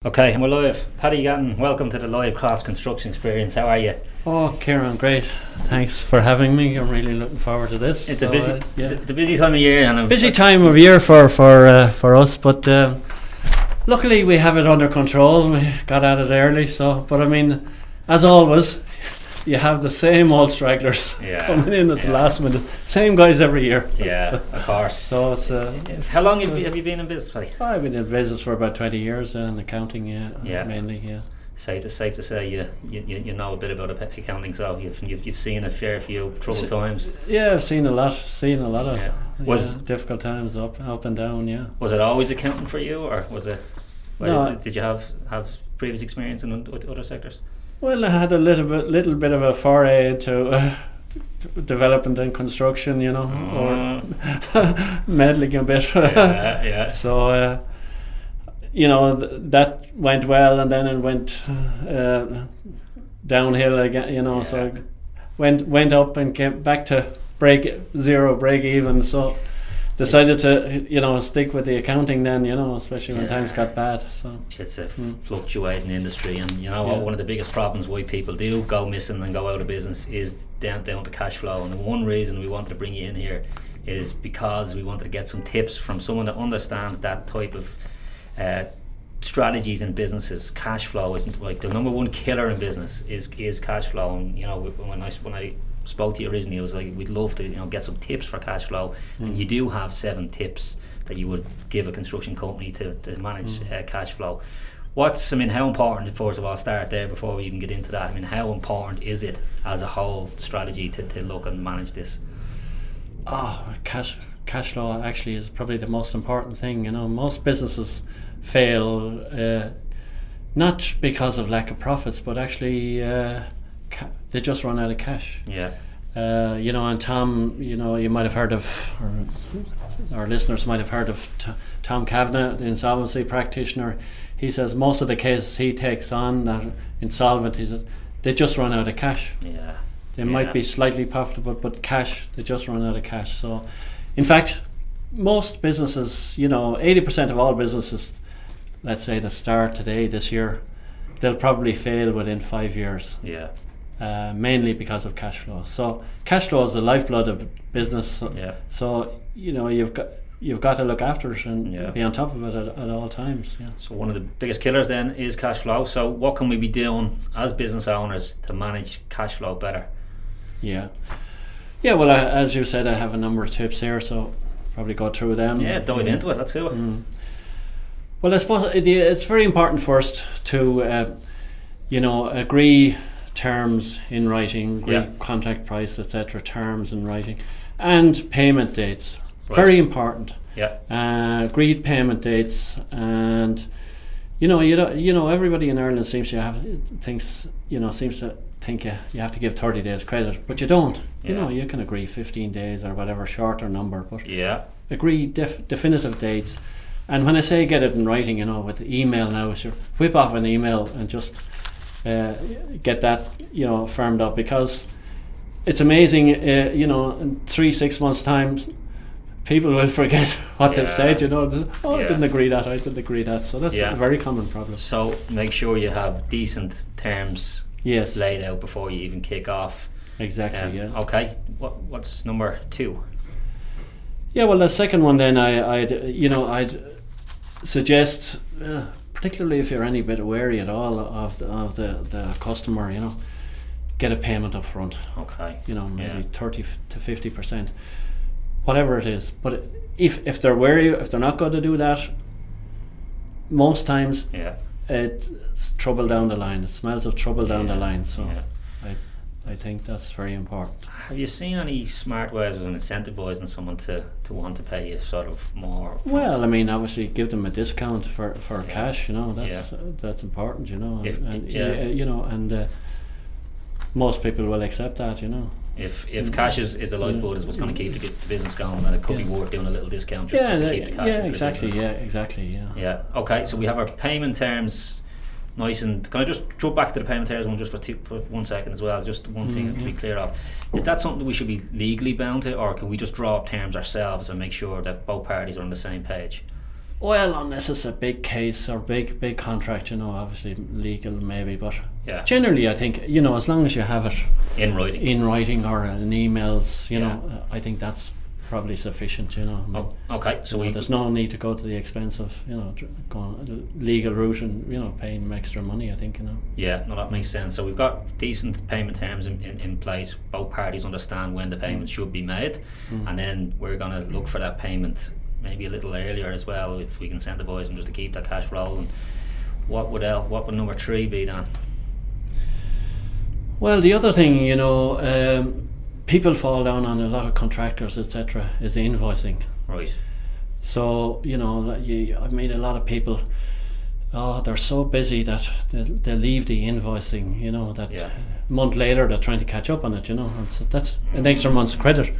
Okay, and we're live. Paddy Gahan, welcome to the live class construction experience. How are you? Oh, Kieran, great. Thanks for having me. I'm really looking forward to this. It's a busy time of year, and a busy time of year for us, but luckily we have it under control. We got at it early, but I mean, as always, you have the same old stragglers coming in at the last minute. Same guys every year. Yeah, of course. So it's how long have you been in business, Paddy? I've been in business for about 20 years in accounting, mainly. Safe to say you know a bit about accounting, so you've seen a fair few troubled times. Yeah, I've seen a lot of difficult times, up and down. Yeah. Was it always accounting for you, or was it? No, did you have previous experience in other sectors? Well, I had a little bit of a foray into development and construction, or meddling a bit. Yeah. So, that went well, and then it went downhill again. So I went up and came back to break even. So decided to stick with the accounting then, especially when times got bad. So it's a fluctuating industry, and one of the biggest problems why people do go missing and go out of business is down to cash flow. And the one reason we wanted to bring you in here is because we wanted to get some tips from someone that understands that type of strategies in businesses. Cash flow isn't like the number one killer in business is cash flow. And when I spoke to you originally, it was like we'd love to get some tips for cash flow, and you do have 7 tips that you would give a construction company to manage cash flow. How important, first of all, start there before we even get into that. How important is it as a whole strategy to look and manage this? Cash flow actually is probably the most important thing. Most businesses fail not because of lack of profits, but actually they just run out of cash. And Tom, you might have heard of, or our listeners might have heard of Tom Kavanagh, the insolvency practitioner. He says most of the cases he takes on that are insolvent, they just run out of cash. They might be slightly profitable, but they just run out of cash. So in fact, most businesses, 80% of all businesses, let's say, that start today, this year, they'll probably fail within 5 years. Mainly because of cash flow. So cash flow is the lifeblood of business. So you've got to look after it and be on top of it at all times. So one of the biggest killers then is cash flow. So what can we be doing as business owners to manage cash flow better? Well, as you said, I have a number of tips here, so probably go through them. Dive into it. Let's do it. Well, I suppose it's very important first to agree terms in writing, agree contract price, etc. Terms in writing, and payment dates. Very important. Agreed payment dates, and everybody in Ireland seems to think you have to give 30 days credit, but you don't. You can agree 15 days or whatever shorter number, but agree definitive dates. And when I say get it in writing, with email now, whip off an email and just get that firmed up, because it's amazing. In 3-6 months' time, people will forget what they've said. I didn't agree that. So that's a very common problem. So make sure you have decent terms laid out before you even kick off. Exactly. Okay. What's number 2? Well, the second one then, I'd suggest, particularly if you're any bit wary at all of the customer, get a payment up front. Okay. Maybe 30 to 50%, whatever it is. But if they're wary, if they're not going to do that, most times it's trouble down the line. It smells of trouble down the line. So I think that's very important. Have you seen any smart ways of incentivising someone to want to pay you sort of more? Well, obviously give them a discount for cash. That's important. And most people will accept that. If cash is the lifeblood, is what's going to keep the business going, and it could be worth doing a little discount just to keep the cash. Exactly. Okay, so we have our payment terms. Nice. And can I just jump back to the payment terms one just for 1 second as well? Just one thing to be clear of. Is that something that we should be legally bound to, or can we just draw up terms ourselves and make sure that both parties are on the same page? Well, unless it's a big case or big contract, you know, obviously legal maybe, but Yeah. generally I think, you know, as long as you have it In writing. or in emails, you Yeah. know, I think that's probably sufficient, you know. I mean, Okay, so there's no need to go to the expense of, you know, going the legal route and, you know, paying them extra money, I think, you know. Yeah, no, that makes sense. So we've got decent payment terms in place. Both parties understand when the payment should be made, and then we're going to look for that payment maybe a little earlier as well, if we can send the boys and just to keep that cash rolling. What would number 3 be then? Well, the other thing, you know, people fall down on a lot of contractors, etc., is invoicing. Right. So, you know, I've made a lot of people, they're so busy that they leave the invoicing, you know, that Yeah. a month later they're trying to catch up on it, you know, and so that's an extra month's credit.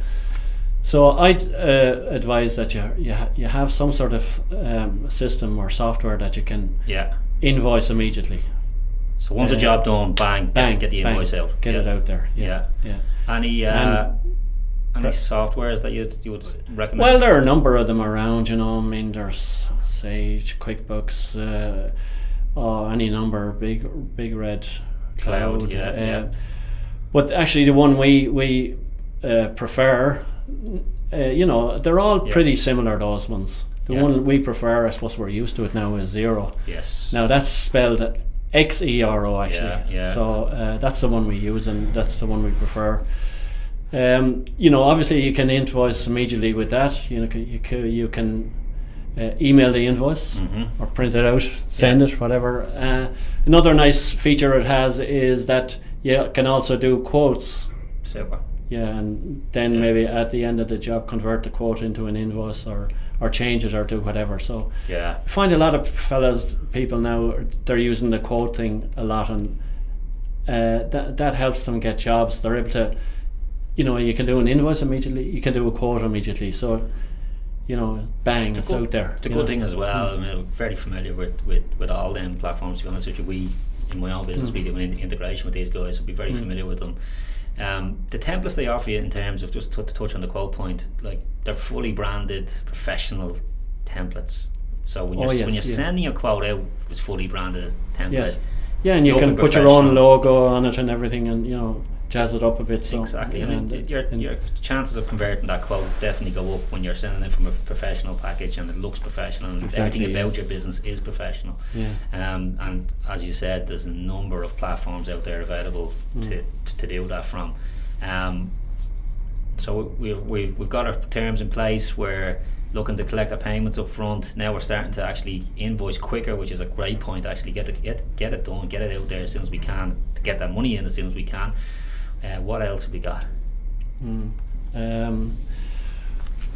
So I'd advise that you have some sort of system or software that you can Yeah. invoice immediately. So once a job done, bang, get the invoice bang, out. Get it out there. Yeah. Yeah. Any softwares that you would recommend? Well, there are a number of them around, you know. I mean, there's Sage, QuickBooks, any number, big red cloud. Yeah. But actually, the one we prefer, you know, they're all pretty similar, those ones. The one we prefer, I suppose we're used to it now, is Xero. Yes. Now that's spelled Xero actually. Yeah. So that's the one we use, and that's the one we prefer. You know, obviously you can invoice immediately with that. You know, you can email the invoice or print it out, send it, whatever. Another nice feature it has is that you can also do quotes. Super. Yeah, and then maybe at the end of the job convert the quote into an invoice or change it or do whatever. So yeah, I find a lot of people now, they're using the quote thing a lot, and that helps them get jobs. They're able to, you know, you can do an invoice immediately, you can do a quote immediately. So, you know, bang, it's out there. The good thing as well, I mean, I'm very familiar with all them platforms. To be honest with you, we in my own business we do an integration with these guys, so be very familiar with them. The templates they offer you, in terms of, just to touch on the quote point, like, they're fully branded professional templates. So when you're sending a quote out, it's fully branded template. Yes. Yeah, and you can put your own logo on it and everything, and, you know, jazz it up a bit. So exactly. I mean, your chances of converting that quote definitely go up when you're sending it from a professional package and it looks professional, and everything about your business is professional. Yeah. And as you said, there's a number of platforms out there available to do that from. So we've got our terms in place. We're looking to collect our payments up front. Now we're starting to actually invoice quicker, which is a great point. Actually, get it done, get it out there as soon as we can, to get that money in as soon as we can. What else have we got?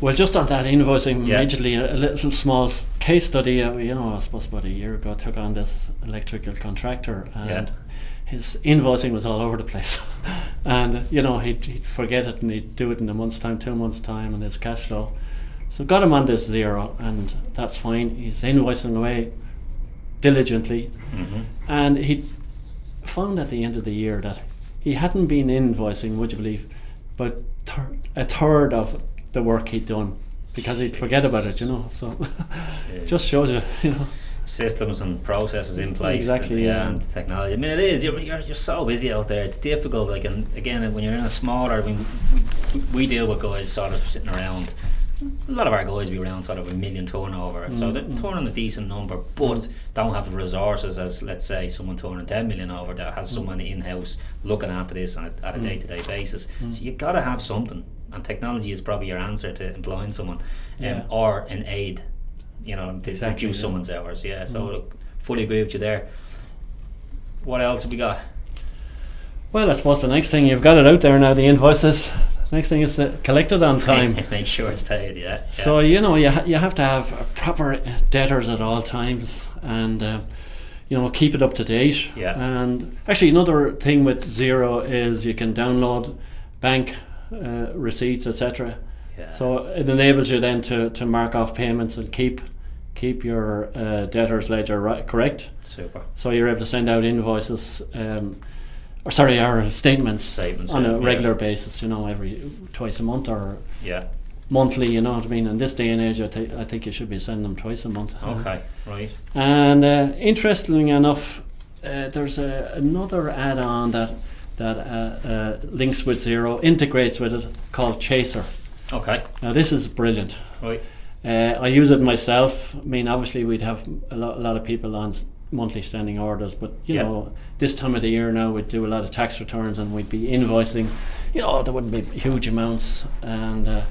Well, just on that invoicing, immediately a little small case study. You know, I suppose about a year ago, I took on this electrical contractor, and his invoicing was all over the place. And you know, he'd forget it, and he'd do it in a month's time, 2 months' time, and his cash flow. So got him on this Xero, and that's fine. He's invoicing away diligently, and he found at the end of the year that he hadn't been invoicing, would you believe, but a third of the work he'd done, because he'd forget about it, you know. So just shows you, you know, systems and processes in place. Exactly. And technology. I mean, it is. You're so busy out there. It's difficult. Like, and again, when you're in a smaller, I mean, we deal with guys sort of sitting around. A lot of our guys be around sort of $1 million turnover, so they're turning a decent number, but don't have the resources as, let's say, someone turning 10 million over that has someone in-house looking after this at a day-to-day basis. So you got to have something, and technology is probably your answer to employing someone, or an aid, you know, to reduce someone's hours. So look, fully agree with you there. What else have we got? Well, I suppose the next thing, you've got it out there now, the invoices. Next thing is to collect it on time. Make sure it's paid. So you know, you have to have proper debtors at all times, and you know, keep it up to date. And actually, another thing with Xero is you can download bank receipts, etc. So it enables you then to mark off payments and keep your debtors ledger correct. Super. So you're able to send out invoices. Our statements on a regular basis, you know, twice a month or monthly, you know what I mean. In this day and age, I think you should be sending them twice a month. Okay, right. And interestingly enough, there's another add-on that links with Xero, integrates with it, called Chaser. Okay. Now this is brilliant. Right. I use it myself. I mean, obviously we'd have a lot of people on monthly standing orders, but you know, this time of the year now we'd do a lot of tax returns and we'd be invoicing. You know, there wouldn't be huge amounts, and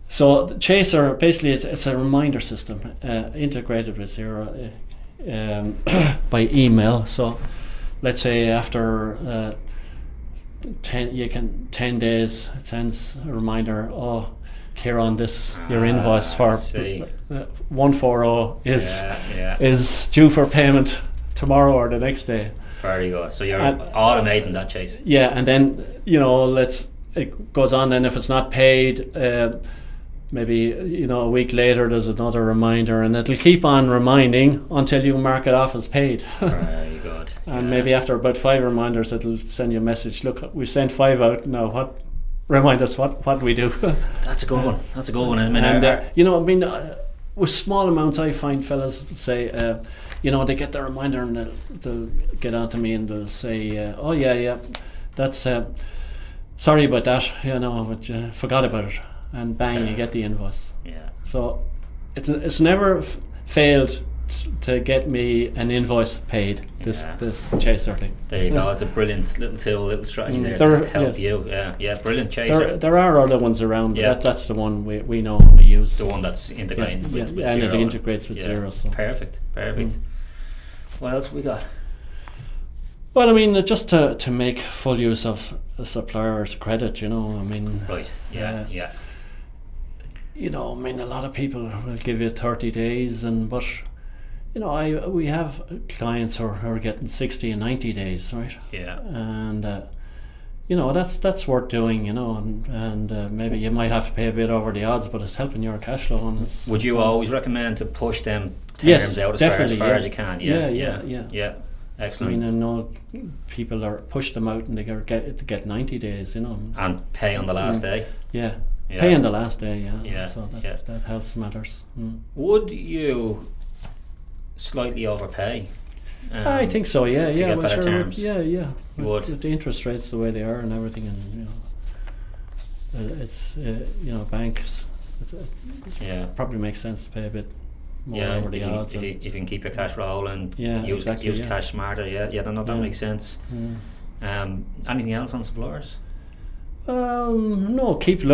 so the Chaser basically it's a reminder system integrated with Xero by email. So let's say after 10 days it sends a reminder, oh Kieran, this your invoice for 140 is due for payment tomorrow or the next day. Very good. So you're automating that chase. Yeah, and then you know, it goes on. Then if it's not paid, maybe you know a week later there's another reminder, and it'll keep on reminding until you mark it off as paid. Very good. And maybe after about 5 reminders, it'll send you a message. Look, we've sent 5 out now. What? Remind us what do we do? That's a good one. That's a good one. I mean, you know, I mean, with small amounts, I find fellas say, you know, they get the reminder and they'll get on to me and they'll say, oh yeah, that's sorry about that, you know, but forgot about it, and bang, you get the invoice. Yeah. So it's never failed to get me an invoice paid. This Chaser thing. There you go. It's a brilliant little tool, little strategy there to help you. Yeah, brilliant Chaser. There are other ones around, but that's the one we know and we use. The one that's integrated with Xero. And it integrates with Xero. So. Perfect. What else we got? Well, I mean, just to make full use of a supplier's credit, you know, I mean. Right. Yeah. You know, I mean, a lot of people will give you 30 days, but you know, we have clients who are getting 60 and 90 days, right? Yeah. And you know, that's worth doing, you know, and maybe you might have to pay a bit over the odds, but it's helping your cash flow. And would you always recommend to push them terms out as far as you can? Yeah. Excellent. I mean, I know people are push them out and they get 90 days, you know. And pay on the last day. Yeah. Pay on the last day. Yeah. So that helps matters. Would you slightly overpay? I think so. Yeah. Get well, better sure. terms. Yeah. With the interest rates the way they are and everything, and you know, it's you know, banks. Probably makes sense to pay a bit more over the odds. If you can keep your cash rolling, use exactly, cash smarter. That makes sense. Anything else on suppliers? No. Keep.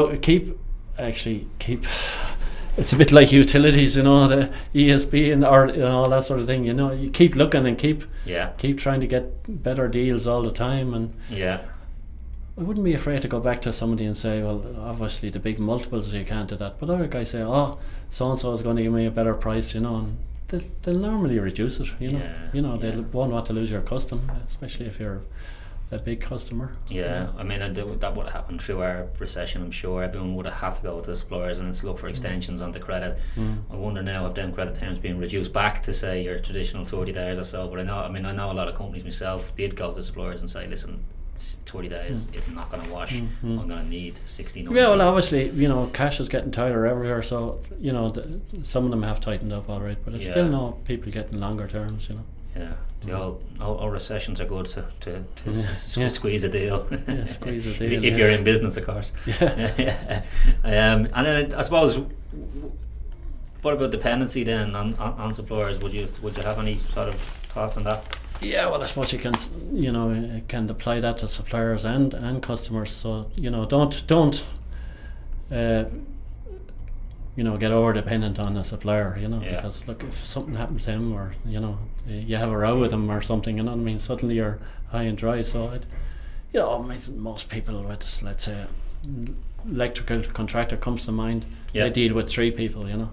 It's a bit like utilities, you know, the ESB and all that sort of thing. You know, you keep looking and keep trying to get better deals all the time. And I wouldn't be afraid to go back to somebody and say, well, obviously the big multiples you can't do that. But other guys say, oh, so and so is going to give me a better price, you know, and they'll normally reduce it. You know, they won't want to lose your custom, especially if you're a big customer. I mean, that would have happened through our recession. I'm sure everyone would have had to go with the suppliers and look for extensions on the credit. I wonder now if them credit terms being reduced back to say your traditional 30 days or so. But I know a lot of companies myself did go to the suppliers and say, listen, 30 days is not going to wash. I'm going to need 60. Yeah, well, obviously, you know, cash is getting tighter everywhere, so you know, some of them have tightened up all right, but I still know people getting longer terms, you know. All recessions are good to squeeze a deal. Squeeze a deal. If you're in business, of course. And then I suppose, what about dependency then on suppliers? Would you have any sort of thoughts on that? Yeah, well, I suppose you can apply that to suppliers and customers. So you know, don't you know, get over dependent on a supplier, you know, because look, if something happens to him, or you know, you have a row with him or something, you know what I mean, suddenly you're high and dry. So you know, most people with, let's say, electrical contractor comes to mind, they deal with 3 people, you know.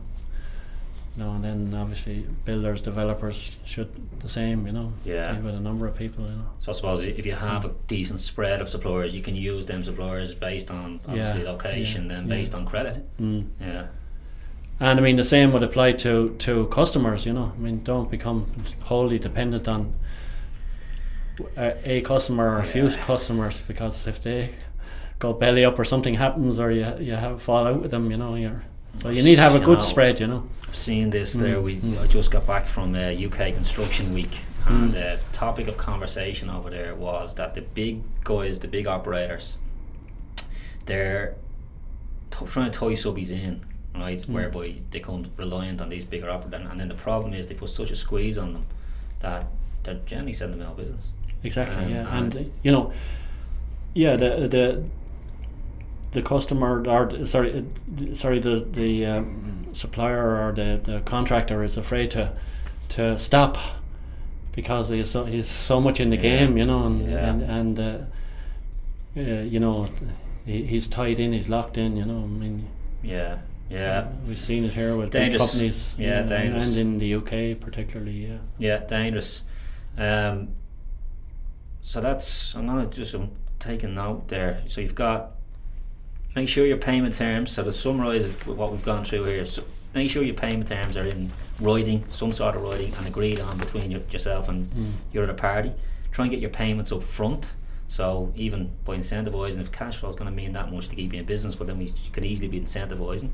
And then obviously builders, developers should the same, you know, deal with a number of people, you know. So I suppose if you have a decent spread of suppliers, you can use them suppliers based on obviously location, then based on credit. And I mean, the same would apply to customers, you know. I mean, don't become wholly dependent on a customer or a few customers, because if they go belly up or something happens, or you have fall out with them, so you need to have a good spread, I've seen this there. I just got back from UK Construction Week, and the topic of conversation over there was that the big guys, the big operators, they're trying to tie subbies in, right, whereby they become reliant on these bigger operators, and then the problem is they put such a squeeze on them that they're generally sending them out of business. Exactly, the customer, or the supplier or the contractor is afraid to stop because he's so much in the game, he's tied in, he's locked in, we've seen it here with big companies, and in the UK particularly. Dangerous. So that's, I'm taking note there. So you've got, make sure your payment terms, so to summarise what we've gone through here, so make sure your payment terms are in writing, some sort of writing, and agreed on between yourself and your other party. Try and get your payments up front, so even by incentivising, if cash flow is going to mean that much to keep you in business, but then we could easily be incentivising.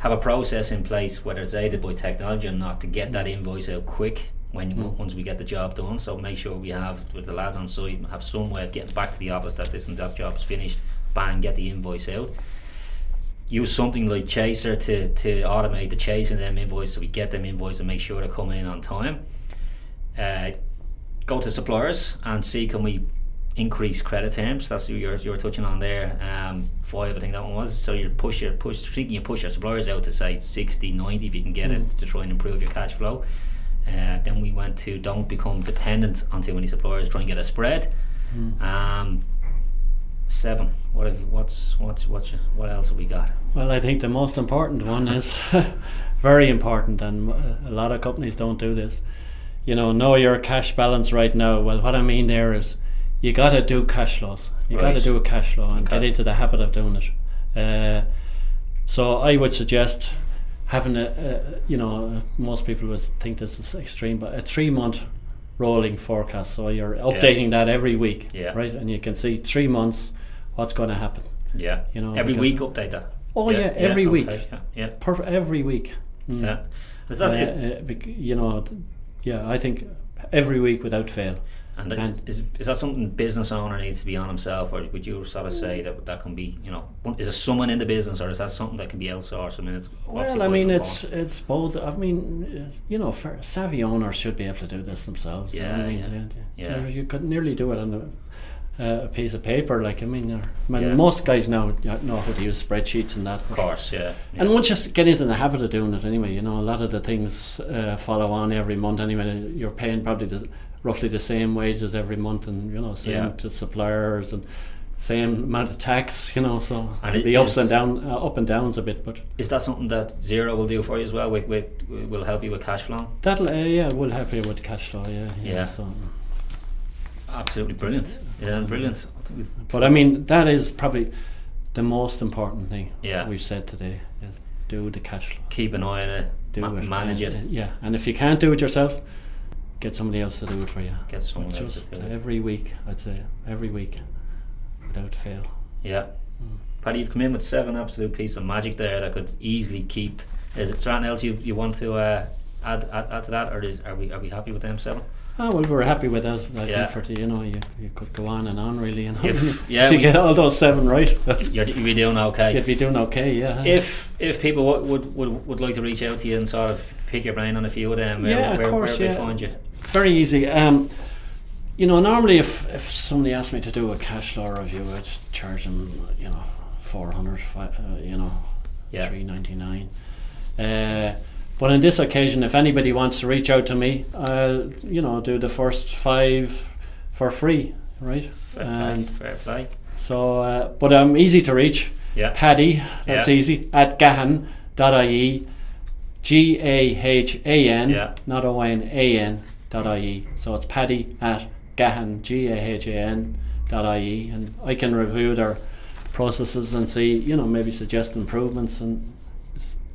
Have a process in place, whether it's aided by technology or not, to get that invoice out quick once we get the job done. So make sure we have, with the lads on site, have some way of getting back to the office that this and that job is finished, bang, get the invoice out. Use something like Chaser to automate the chasing of them invoices, so we get them invoices and make sure they're coming in on time. Go to suppliers and see, can we increase credit terms? That's what you're touching on there. 5, I think that one was. So you push your suppliers out to say 60, 90 if you can get it, to try and improve your cash flow. Then we went to don't become dependent on too many suppliers, try and get a spread. 7. What else have we got? Well, I think the most important one is very important, and a lot of companies don't do this. Know your cash balance right now. Well, what I mean there is, you got to do cash flows. You got to do a cash flow and get into the habit of doing it. So I would suggest having most people would think this is extreme, but a 3-month rolling forecast. So you're updating that every week, right? And you can see 3 months what's going to happen. Yeah. Every week update that. Oh every week. Yeah. Every week. Yeah. I think every week without fail. And is that something business owner needs to be on himself, or would you sort of say that can be, is it someone in the business, or is that something that can be outsourced? I mean, it's both. I mean, savvy owners should be able to do this themselves. So you could nearly do it on a piece of paper. Most guys now know how to use spreadsheets and that. Of course, yeah. And once you get into the habit of doing it anyway, a lot of the things follow on every month anyway. You're paying probably roughly the same wages every month, and same to suppliers, and same amount of tax, so and the ups and downs a bit. But is that something that Xero will do for you as well? Will help you with cash flow? That'll will help you with cash flow. So. Absolutely brilliant. Brilliant. But I mean, that is probably the most important thing we've said today, is do the cash flow. Keep an eye on it. Manage it. And if you can't do it yourself, get somebody else to do it for you. Get someone else to do it. Every week, I'd say, every week, without fail. Yeah. Paddy, you've come in with 7 absolute pieces of magic there that could easily keep. Is there anything else you want to add to that, or are we happy with them 7? Oh, well, we're happy with us. I think you could go on and on really. If you get all those 7 right, you'd be doing okay. You'd be doing okay, yeah. If people would like to reach out to you and sort of pick your brain on a few of them, where do they find you? Very easy. Normally if somebody asked me to do a cash flow review, I'd charge them, 400, $3.99. But on this occasion, if anybody wants to reach out to me, I'll do the first 5 for free, right? Fair play. So, but I'm easy to reach. Yeah. Paddy, that's easy, at gahan.ie, GAHAN, not ONAN.ie. So it's Paddy at Gahan, GAHAN.ie, and I can review their processes and see, maybe suggest improvements and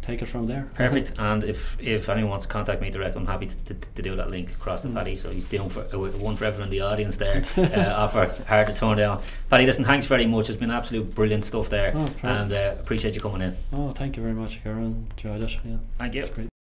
take it from there. Perfect. And if anyone wants to contact me direct, I'm happy to do that link across to Paddy. So he's doing for one for everyone in the audience there. Offer hard to turn down. Paddy, listen, thanks very much. It's been absolute brilliant stuff there, and appreciate you coming in. Oh, thank you very much, Karen. Enjoyed it. Yeah, thank you. It's great.